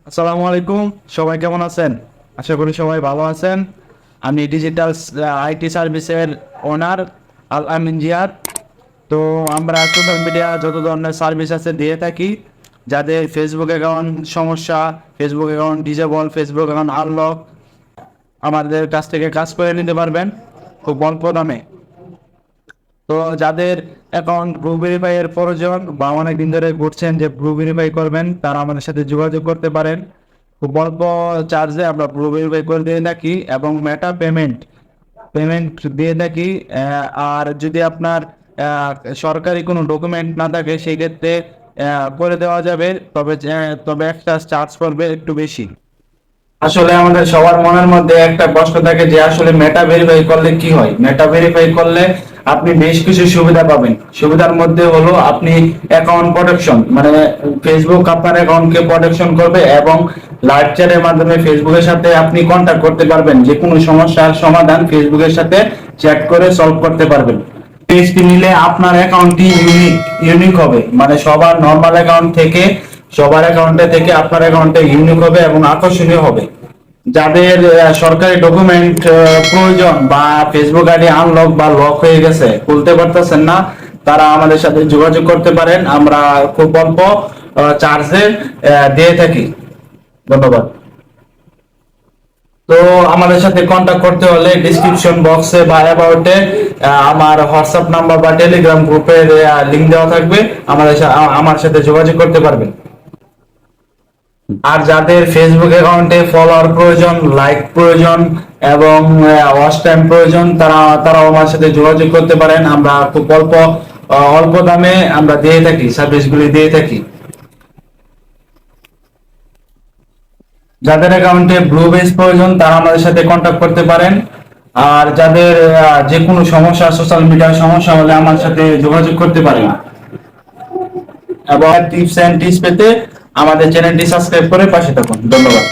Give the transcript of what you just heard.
আসসালামু আলাইকুম, সবাই কেমন আছেন? আশা করি সবাই ভালো আছেন। আমি ডিজিটাল আইটি সার্ভিসের ওনার আল আমিন জিয়াদ। তো আমরা সোশ্যাল মিডিয়া যত ধরনের সার্ভিস আছে দিয়ে থাকি। যাদের ফেসবুক অ্যাকাউন্ট সমস্যা, Facebook account disable, Facebook account unlock, আমাদের কাছ থেকে কাজ করে নিতে পারবেন খুব অল্প দামে। তো যাদের অ্যাকাউন্ট ব্লু ভেরিফাই এর প্রয়োজন বা অনেক দিন ধরে ঘুরছেন যে ব্লু ভেরিফাই করবেন, তারা আমাদের সাথে যোগাযোগ করতে পারেন। খুব অল্প চার্জে আমরা ব্লু ভেরিফাই করে দিয়ে থাকি এবং মেটা পেমেন্ট পেমেন্ট দিয়ে থাকি। আর যদি আপনার সরকারি কোনো ডকুমেন্ট না থাকে সেই ক্ষেত্রে করে দেওয়া যাবে, তবে একটা চার্জ পড়বে একটু বেশি। আসলে আমাদের সবার মনের মধ্যে একটা প্রশ্ন থাকে যে আসলে মেটা ভেরিফাই করলে কি হয়। মেটা ভেরিফাই করলে আপনি বেশ কিছু সুবিধা পাবেন। সুবিধার মধ্যে হলো আপনি অ্যাকাউন্ট প্রোটেকশন, মানে ফেসবুক আপনার অ্যাকাউন্টকে প্রোটেকশন করবে এবং লাইভ চ্যাটের মাধ্যমে ফেসবুকের সাথে আপনি কন্ট্যাক্ট করতে পারবেন। যে কোনো সমস্যার সমাধান ফেসবুকের সাথে চ্যাট করে সলভ করতে পারবেন। পেজটি নিলে আপনার অ্যাকাউন্টটি ইউনিক হবে, মানে সবার নর্মাল অ্যাকাউন্ট থেকে সবার অ্যাকাউন্টে থেকে আপনার অ্যাকাউন্টে ইউনিক হবে এবং আকর্ষণীয় হবে। যাদের সরকারি ডকুমেন্ট প্রয়োজন বা ফেসবুক আইডি আনলক বা লক হয়ে গেছে, খুলতে পারতেছেন না, তারা আমাদের সাথে যোগাযোগ করতে পারেন। আমরা খুব অল্প চার্জে দিয়ে থাকি। ধন্যবাদ। তো আমাদের সাথে কন্ট্যাক্ট করতে হলে ডিসক্রিপশন বক্সে বা অ্যাবাউটে আমার হোয়াটসঅ্যাপ নাম্বার বা টেলিগ্রাম গ্রুপের লিংক দেওয়া থাকবে। আমার সাথে যোগাযোগ করতে পারবেন। আর যাদের ফেসবুক অ্যাকাউন্টে ফলোয়ার প্রয়োজন, লাইক প্রয়োজন এবং ওয়াচ টাইম প্রয়োজন, তারাও আমার সাথে যোগাযোগ করতে পারেন। আমরা খুব অল্প দামে আমরা দিয়ে থাকি, সার্ভিসগুলি দিয়ে থাকি। যাদের অ্যাকাউন্টে ব্লু বেস প্রয়োজন তারা আমাদের সাথে কন্ট্যাক্ট করতে পারেন। আর যাদের যে কোনো সমস্যা, সোশ্যাল মিডিয়ার সমস্যা হলে আমার সাথে যোগাযোগ করতে পারেন। এবং টিপস এন্ড টিপস পেতে আমাদের চ্যানেলটি সাবস্ক্রাইব করে পাশে থাকুন। ধন্যবাদ।